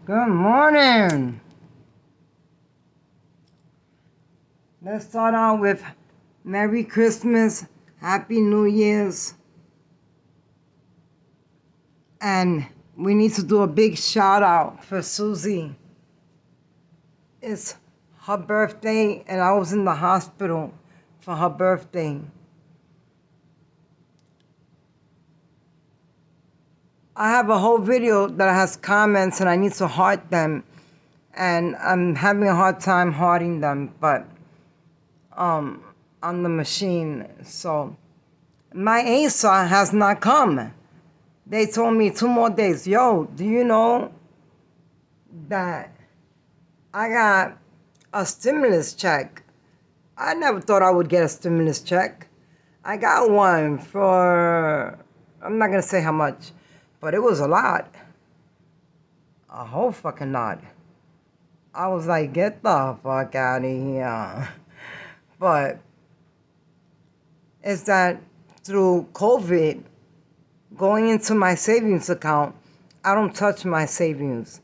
Good morning. Let's start out with Merry Christmas, Happy New Year's, and we need to do a big shout out for Susie. It's her birthday, and I was in the hospital for her birthday. I have a whole video that has comments, and I need to heart them, and I'm having a hard time hearting them, but on the machine. So my ASA has not come. They told me 2 more days. Yo, do you know that I got a stimulus check? I never thought I would get a stimulus check. I got one for, I'm not going to say how much, but it was a lot. A whole fucking lot. I was like, get the fuck out of here. But it's that through COVID, going into my savings account, I don't touch my savings.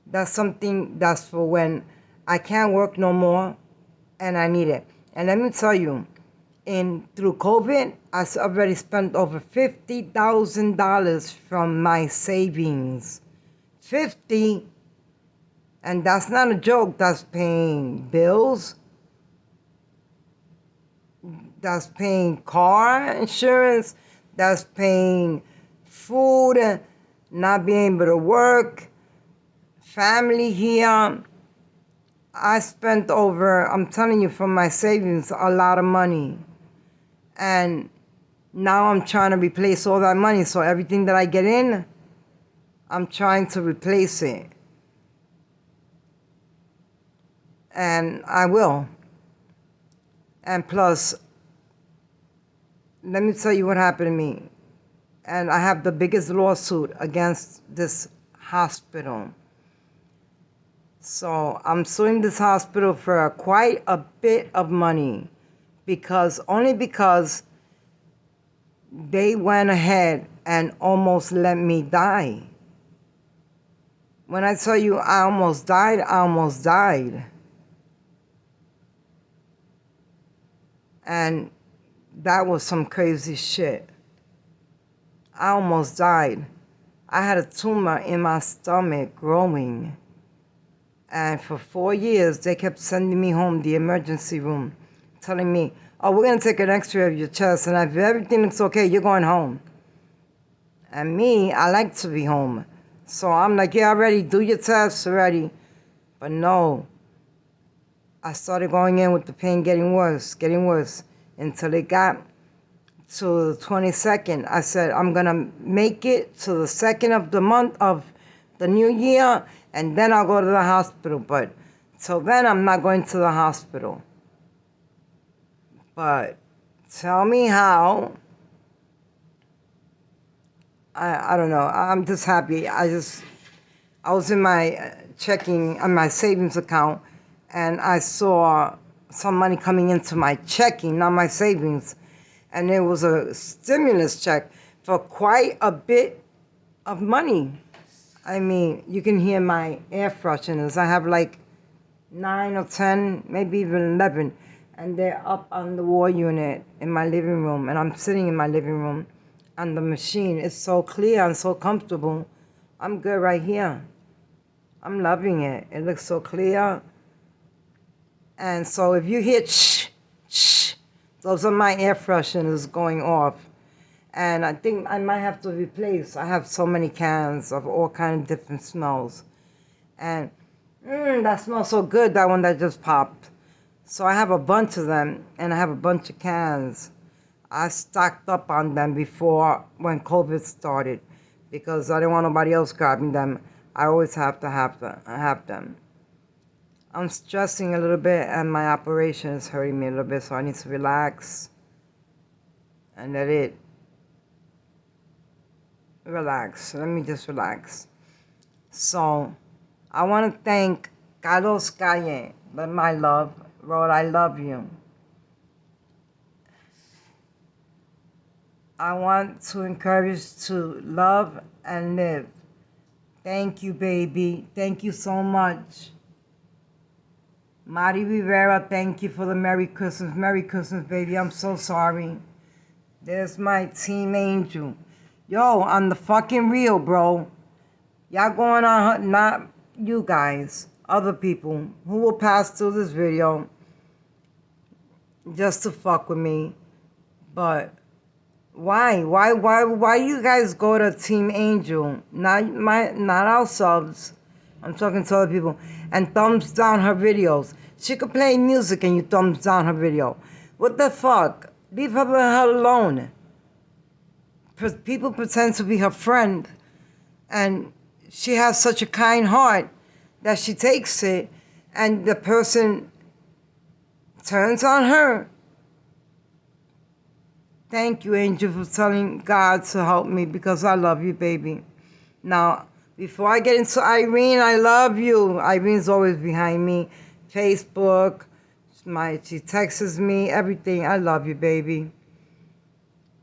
That's something that's for when I can't work no more and I need it. And let me tell you, through COVID, I already spent over $50,000 from my savings. 50, and that's not a joke. That's paying bills. That's paying car insurance. That's paying food, not being able to work, family here. I spent over, I'm telling you, from my savings, a lot of money. And now I'm trying to replace all that money. So everything that I get in, I'm trying to replace it. And I will. And plus, let me tell you what happened to me. And I have the biggest lawsuit against this hospital. So I'm suing this hospital for quite a bit of money only because they went ahead and almost let me die. When I tell you I almost died, I almost died. And that was some crazy shit. I almost died. I had a tumor in my stomach growing. And for 4 years, they kept sending me home, the emergency room, telling me, oh, we're going to take an x-ray of your chest, and if everything looks okay, you're going home. And me, I like to be home. So I'm like, yeah, already, do your tests already. But no. I started going in with the pain getting worse, until it got to the 22nd. I said, I'm going to make it to the 2nd of the month of the new year, and then I'll go to the hospital. But till then, I'm not going to the hospital. But tell me how. I don't know. I'm just happy. I was in my checking on my savings account, and I saw some money coming into my checking, not my savings. And it was a stimulus check for quite a bit of money. I mean, you can hear my air fresheners. I have like 9 or 10, maybe even 11. And they're up on the wall unit in my living room. And I'm sitting in my living room on the machine. It's so clear and so comfortable. I'm good right here. I'm loving it. It looks so clear. And so if you hear shh, shh, those are my air fresheners going off. And I think I might have to replace. I have so many cans of all kinds of different smells. And that smells so good, that one that just popped. So I have a bunch of them, and I have a bunch of cans. I stocked up on them before when COVID started because I didn't want nobody else grabbing them. I always have to have them. I'm stressing a little bit, and my operation is hurting me a little bit, so I need to relax and let it relax. Let me just relax. So I want to thank Carlos Calle, my love, wrote, I love you. I want to encourage to love and live. Thank you, baby. Thank you so much. Mari Rivera, thank you for the Merry Christmas. Merry Christmas, baby. I'm so sorry. There's my team angel. Yo, I'm the fucking real, bro. Y'all going on, not you guys, other people who will pass through this video just to fuck with me. But why? Why you guys go to Team Angel? Not ourselves. I'm talking to other people. And thumbs down her videos. She could play music and you thumbs down her video. What the fuck? Leave her the hell alone. People pretend to be her friend, and she has such a kind heart that she takes it, and the person turns on her. Thank you, Angel, for telling God to help me, because I love you, baby. Now, before I get into Irene, I love you. Irene's always behind me. Facebook, she texts me, everything. I love you, baby.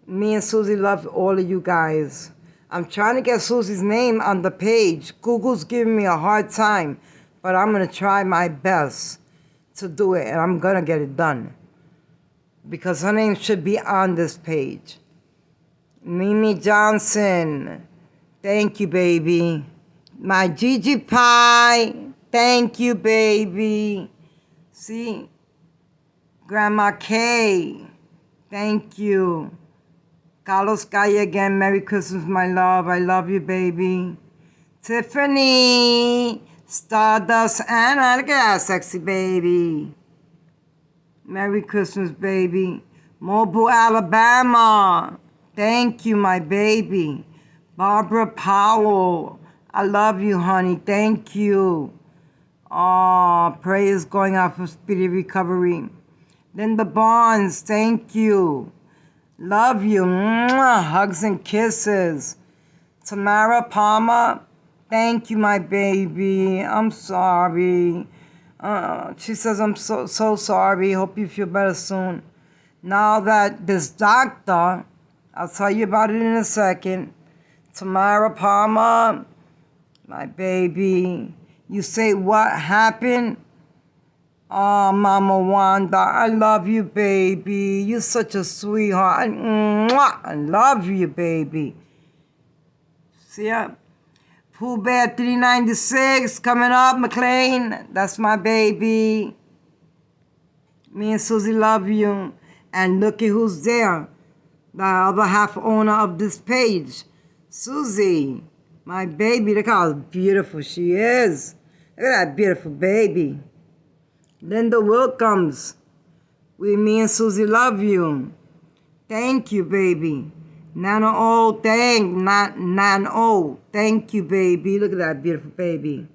Me and Susie love all of you guys. I'm trying to get Susie's name on the page. Google's giving me a hard time, but I'm going to try my best to do it, and I'm going to get it done, because her name should be on this page. Mimi Johnson, thank you, baby. My Gigi Pie, thank you, baby. See? Grandma K, thank you. Carlos Calle again, Merry Christmas, my love. I love you, baby. Tiffany, Stardust Anna, look at that sexy baby. Merry Christmas, baby. Mobile, Alabama, thank you, my baby. Barbara Powell, I love you, honey. Thank you. Oh, prayers going out for speedy recovery. Linda Barnes, thank you. Love you. Mwah. Hugs and kisses. Tamara Palmer, thank you, my baby. I'm sorry. She says, I'm so sorry. Hope you feel better soon. Now that this doctor, I'll tell you about it in a second. Tamara Palmer, my baby. You say what happened? Oh, Mama Wanda, I love you, baby. You're such a sweetheart. Mwah. I love you, baby. See ya? Pooh Bear 396 coming up, McLean. That's my baby. Me and Susie love you. And look at who's there. The other half owner of this page. Susie, my baby. Look how beautiful she is. Look at that beautiful baby. Linda Wilkins, me and Susie love you. Thank you, baby. Nana O, thank you, baby. Look at that beautiful baby.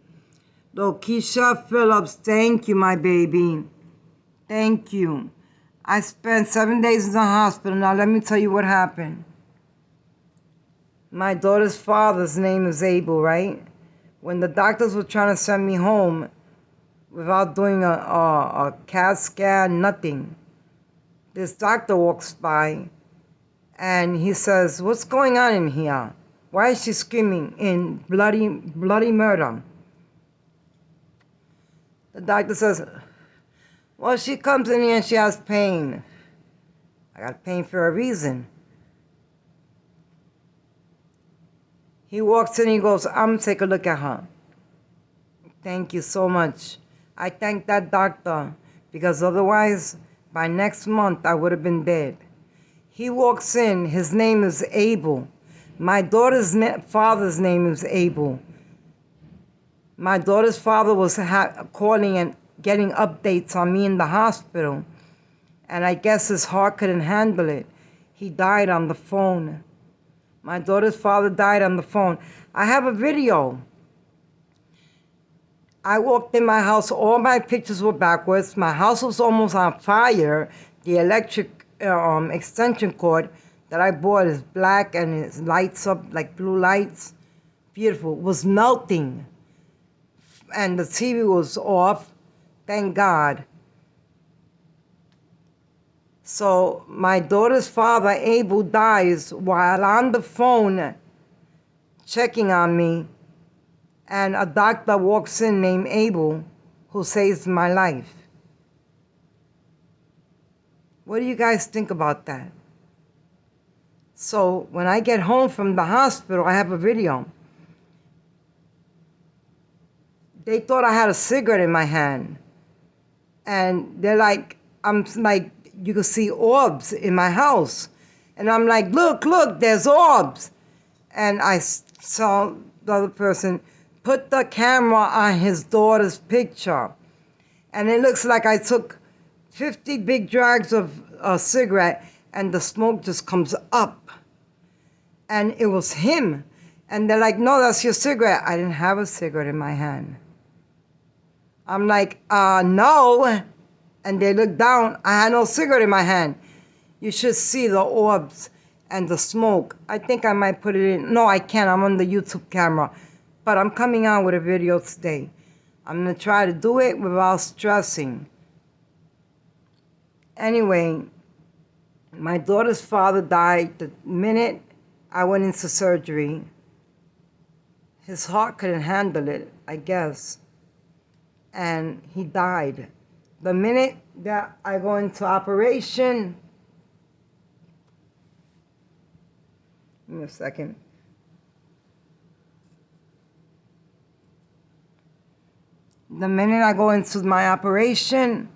Keisha Phillips, thank you, my baby. Thank you. I spent 7 days in the hospital. Now let me tell you what happened. My daughter's father's name is Abel, right? When the doctors were trying to send me home, without doing a CAT scan, nothing, this doctor walks by and he says, what's going on in here? Why is she screaming in bloody murder? The doctor says, well, she comes in here and she has pain. I got pain for a reason. He walks in and he goes, I'm going to take a look at her. Thank you so much. I thank that doctor, because otherwise, by next month, I would have been dead. He walks in. His name is Abel. My daughter's father's name is Abel. My daughter's father was calling and getting updates on me in the hospital, and I guess his heart couldn't handle it. He died on the phone. My daughter's father died on the phone. I have a video. I walked in my house, all my pictures were backwards. My house was almost on fire. The electric extension cord that I bought is black and it lights up like blue lights. Beautiful. It was melting. And the TV was off. Thank God. So my daughter's father, Abel, dies while on the phone checking on me. and a doctor walks in named Abel who saves my life. What do you guys think about that? So when I get home from the hospital, I have a video. They thought I had a cigarette in my hand. And they're like, I'm like, you can see orbs in my house. And I'm like, look, there's orbs. And I saw the other person put the camera on his daughter's picture. And it looks like I took 50 big drags of a cigarette and the smoke just comes up. And it was him. And they're like, no, that's your cigarette. I didn't have a cigarette in my hand. I'm like, no. And they look down. I had no cigarette in my hand. You should see the orbs and the smoke. I think I might put it in. No, I can't. I'm on the YouTube camera. But I'm coming out with a video today. I'm going to try to do it without stressing. Anyway, my daughter's father died the minute I went into surgery. His heart couldn't handle it, I guess. And he died. The minute that I go into operation, give me a second. The minute I go into my operation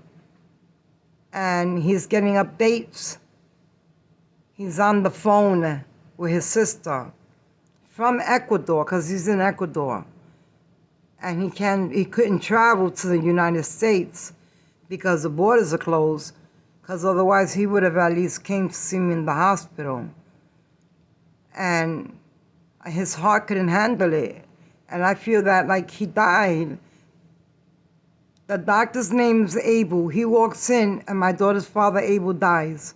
and he's getting updates, he's on the phone with his sister from Ecuador, because he's in Ecuador. And he couldn't travel to the United States because the borders are closed, because otherwise he would have at least came to see me in the hospital. And his heart couldn't handle it. And I feel that like he died. The doctor's name is Abel. He walks in and my daughter's father, Abel, dies.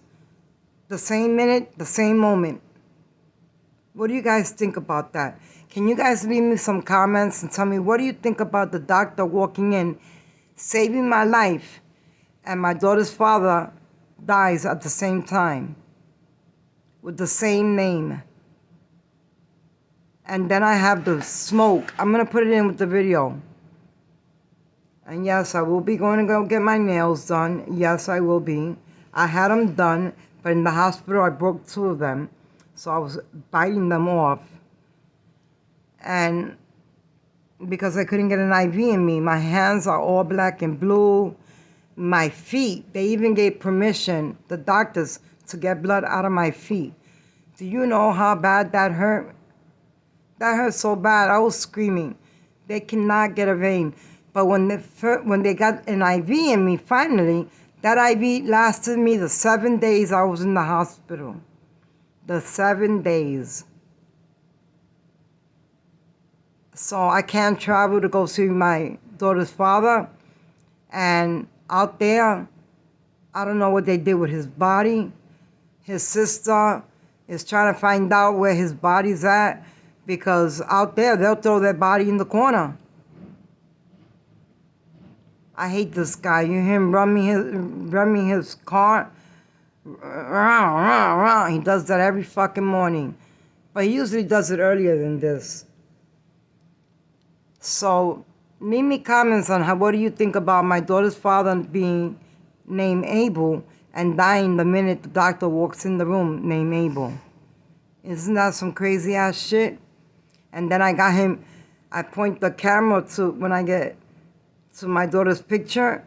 The same minute, the same moment. What do you guys think about that? Can you guys leave me some comments and tell me what do you think about the doctor walking in, saving my life, and my daughter's father dies at the same time with the same name? And then I have the smoke. I'm going to put it in with the video. And yes, I will be going to go get my nails done. Yes, I will be. I had them done, but in the hospital I broke 2 of them. So I was biting them off. And because I couldn't get an IV in me, my hands are all black and blue. My feet, they even gave permission, the doctors, to get blood out of my feet. Do you know how bad that hurt? That hurt so bad, I was screaming. They cannot get a vein. But when they got an IV in me, finally, that IV lasted me the 7 days I was in the hospital. The 7 days. So I can't travel to go see my daughter's father. And out there, I don't know what they did with his body. His sister is trying to find out where his body's at, because out there, they'll throw their body in the corner. I hate this guy. You hear him running his car? He does that every fucking morning. But he usually does it earlier than this. So, leave me comments on what do you think about my daughter's father being named Abel and dying the minute the doctor walks in the room named Abel. Isn't that some crazy ass shit? And then I point the camera to when I get to my daughter's picture,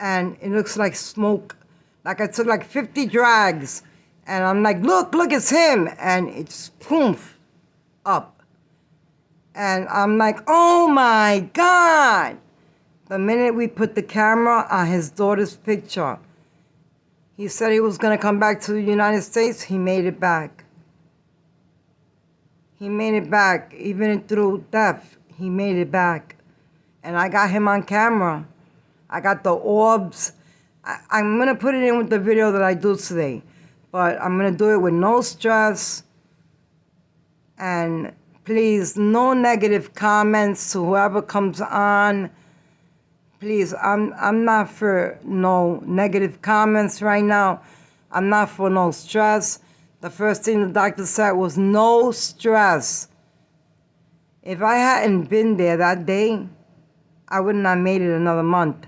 and it looks like smoke. Like I took like 50 drags, and I'm like, look, it's him. And it's poof, up. And I'm like, oh my God. The minute we put the camera on his daughter's picture, he said he was going to come back to the United States. He made it back. He made it back. Even through death, he made it back. And I got him on camera. I got the orbs. I'm going to put it in with the video that I do today. But I'm going to do it with no stress. And please, no negative comments to whoever comes on. Please, I'm not for no negative comments right now. I'm not for no stress. The first thing the doctor said was no stress. If I hadn't been there that day, I wouldn't have made it another month.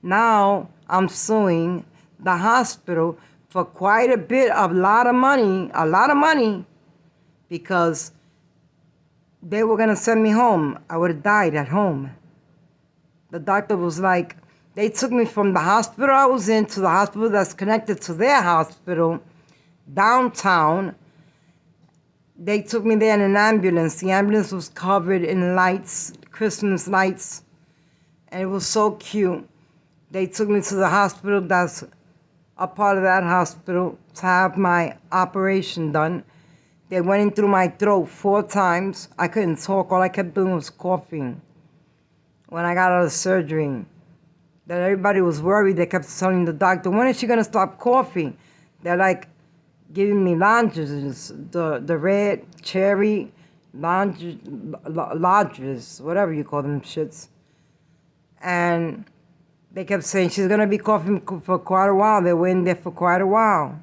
Now I'm suing the hospital for quite a lot of money, because they were going to send me home. I would have died at home. The doctor was like, they took me from the hospital I was in to the hospital that's connected to their hospital downtown. They took me there in an ambulance. The ambulance was covered in lights, Christmas lights, and it was so cute. They took me to the hospital that's a part of that hospital to have my operation done. They went in through my throat 4 times. I couldn't talk. All I kept doing was coughing. When I got out of surgery, that everybody was worried. They kept telling the doctor, when is she going to stop coughing? They're like giving me lozenges, the red cherry lozenges, whatever you call them shits. And they kept saying she's going to be coughing for quite a while. They were in there for quite a while.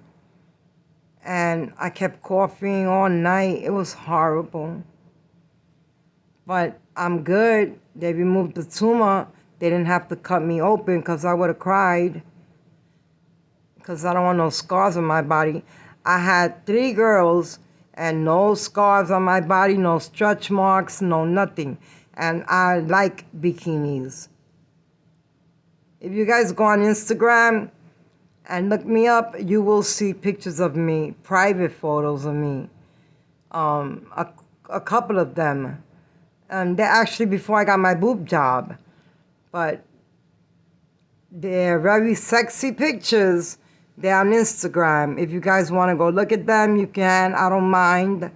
And I kept coughing all night. It was horrible. But I'm good. They removed the tumor. They didn't have to cut me open because I would have cried. Because I don't want no scars on my body. I had 3 girls and no scars on my body, no stretch marks, no nothing. And I like bikinis. If you guys go on Instagram and look me up, you will see pictures of me, private photos of me. A couple of them. And they're actually before I got my boob job. But they're very sexy pictures. They're on Instagram. If you guys want to go look at them, you can. I don't mind.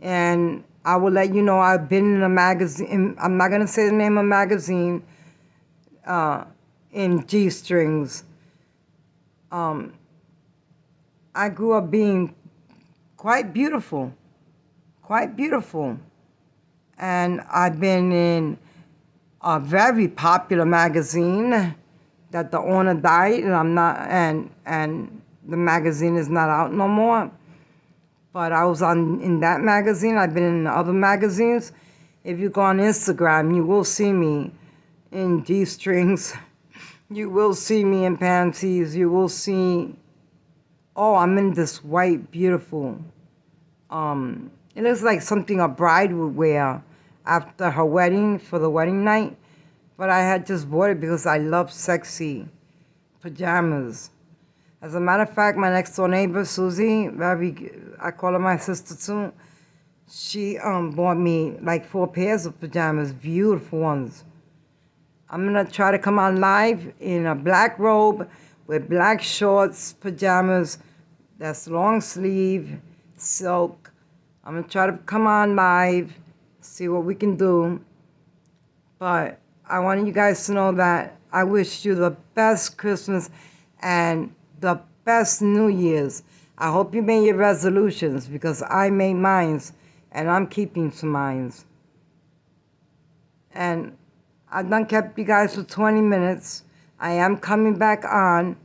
And I will let you know I've been in a magazine. I'm not going to say the name of the magazine. In G-strings. I grew up being quite beautiful. Quite beautiful. And I've been in a very popular magazine that the owner died, and I'm not, and the magazine is not out no more. But I was in that magazine. I've been in other magazines. If you go on Instagram, you will see me in G-strings. You will see me in panties. You will see, oh, I'm in this white, beautiful, it looks like something a bride would wear after her wedding, for the wedding night. But I had just bought it because I love sexy pajamas. As a matter of fact, my next door neighbor, Susie, I call her my sister too, she bought me like 4 pairs of pajamas, beautiful ones. I'm going to try to come on live in a black robe with black shorts, pajamas, that's long sleeve, silk. I'm going to try to come on live, see what we can do. But I want you guys to know that I wish you the best Christmas and the best New Year's. I hope you made your resolutions, because I made mine, and I'm keeping some mine. And I done kept you guys for 20 minutes. I am coming back on.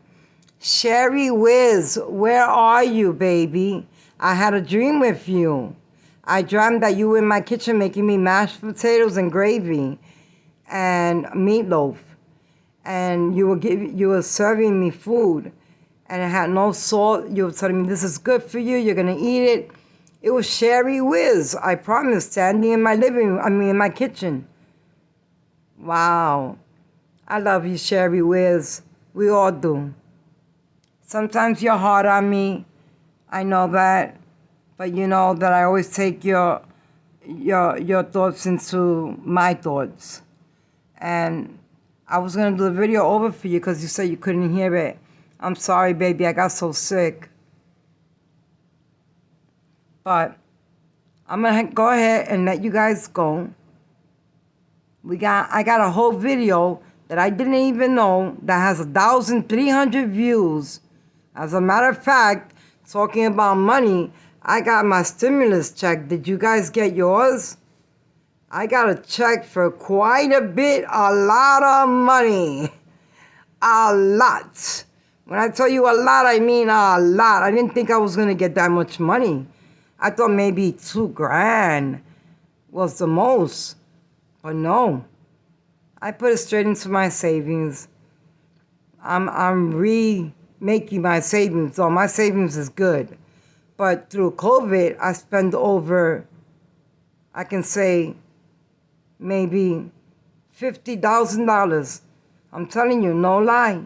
Sherry Wiz, where are you, baby? I had a dream with you. I dreamt that you were in my kitchen making me mashed potatoes and gravy and meatloaf. And you were serving me food. And it had no salt. You were telling me, this is good for you. You're going to eat it. It was Sherry Wiz, I promise, standing in my in my kitchen. Wow. I love you, Sherry Wiz. We all do. Sometimes you're hard on me. I know that. But you know that I always take your thoughts into my thoughts. And I was going to do the video over for you because you said you couldn't hear it. I'm sorry, baby. I got so sick. But I'm going to go ahead and let you guys go. I got a whole video that I didn't even know that has 1,300 views. As a matter of fact, talking about money, I got my stimulus check. Did you guys get yours? I got a check for quite a bit, a lot of money. A lot. When I tell you a lot, I mean a lot. I didn't think I was going to get that much money. I thought maybe $2,000. was the most. But no, I put it straight into my savings. I'm remaking my savings, so my savings is good. But through COVID, I spent over, I can say, maybe $50,000. I'm telling you, no lie.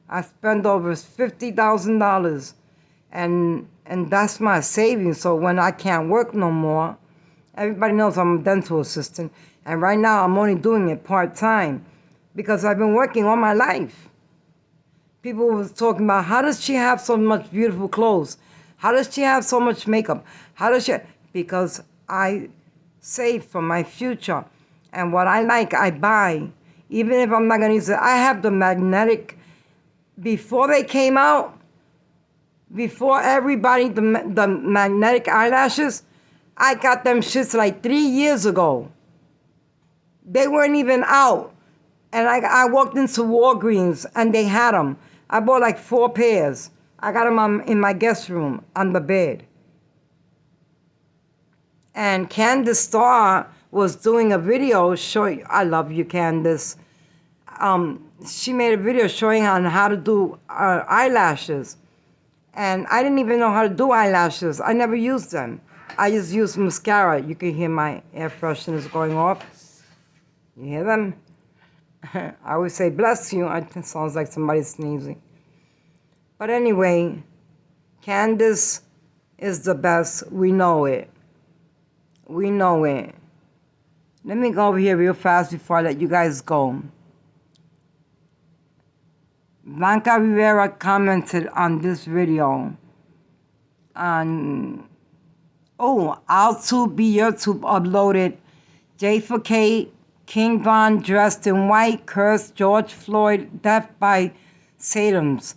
I spent over $50,000, and that's my savings. So when I can't work no more, everybody knows I'm a dental assistant, and right now I'm only doing it part-time because I've been working all my life. People was talking about, how does she have so much beautiful clothes? How does she have so much makeup? How does she? Because I save for my future. And what I like, I buy. Even if I'm not going to use it. I have the magnetic, before they came out, before everybody, the magnetic eyelashes, I got them shits like 3 years ago. They weren't even out. And I walked into Walgreens and they had them. I bought like 4 pairs. I got them in my guest room on the bed. And Candace Starr was doing a video showing, I love you, Candace. She made a video showing on how to do eyelashes. And I didn't even know how to do eyelashes. I never used them. I just used mascara. You can hear my air fresheners going off. You hear them? I always say, bless you. It sounds like somebody sneezing. But anyway, Candace is the best. We know it. We know it. Let me go over here real fast before I let you guys go. Blanca Rivera commented on this video. I'll tube be your tube uploaded. J for K, King Von dressed in white, cursed George Floyd, death by Satan's.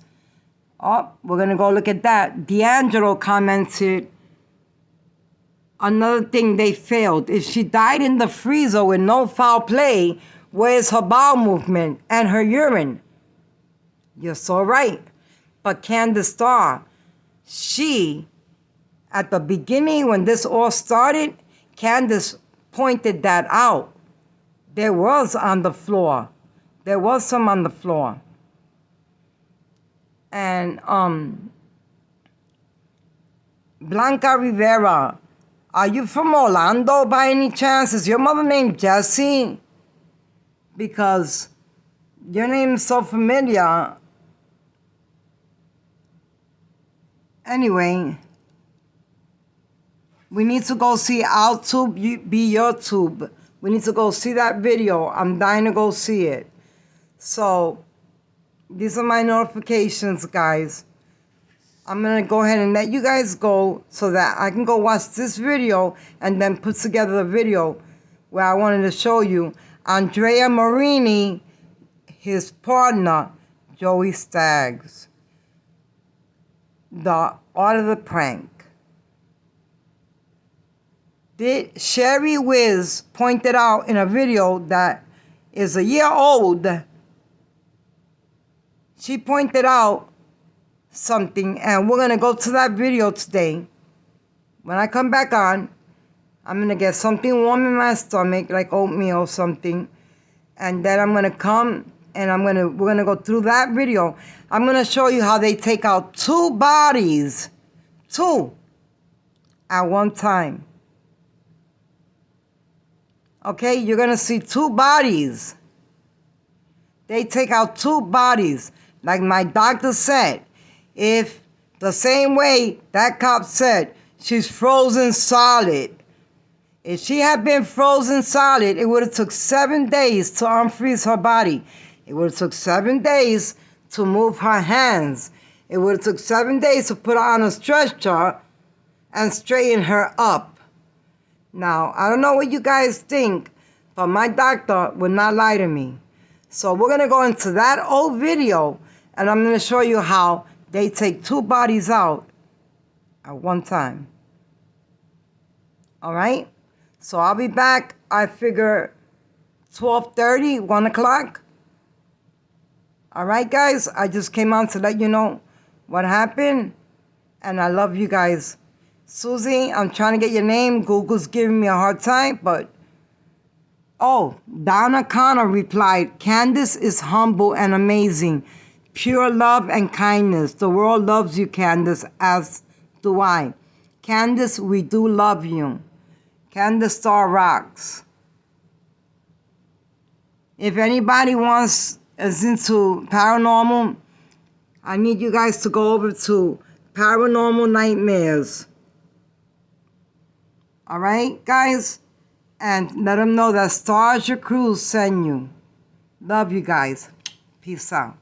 Oh, we're going to go look at that. D'Angelo commented, another thing they failed. If she died in the freezer with no foul play, where's her bowel movement and her urine? You're so right. But Candace Starr, she, at the beginning when this all started, Candace pointed that out. There was on the floor. There was some on the floor. And Blanca Rivera, are you from Orlando by any chance? Is your mother named Jessie? Because your name is so familiar. Anyway, we need to go see Our Tube Be Your Tube. We need to go see that video. I'm dying to go see it. So, these are my notifications, guys. I'm going to go ahead and let you guys go so that I can go watch this video and then put together the video where I wanted to show you Andrea Marini, his partner, Joey Staggs. The Art of the Prank. Sherry Wiz pointed out in a video that is a year old. She pointed out something, and we're going to go to that video today. When I come back on, I'm going to get something warm in my stomach, like oatmeal or something. And then I'm going to come and we're going to go through that video. I'm going to show you how they take out 2 bodies. 2 at one time. Okay, you're going to see 2 bodies. They take out 2 bodies. Like my doctor said, if the same way that cop said, she's frozen solid. If she had been frozen solid, it would have took 7 days to unfreeze her body. It would have took 7 days to move her hands. It would have took 7 days to put her on a stretcher and straighten her up. Now, I don't know what you guys think, but my doctor would not lie to me. So we're going to go into that old video, and I'm going to show you how they take 2 bodies out at one time. All right? So I'll be back, I figure, 12:30, 1 o'clock. All right, guys? I just came on to let you know what happened, and I love you guys. Susie, I'm trying to get your name. Google's giving me a hard time, but... Oh, Donna Connor replied, Candace is humble and amazing. Pure love and kindness. The world loves you, Candace, as do I. Candace, we do love you. Candace Star rocks. If anybody is into paranormal, I need you guys to go over to Paranormal Nightmares. All right, guys? And let them know that Stars Your Crew send you. Love you guys. Peace out.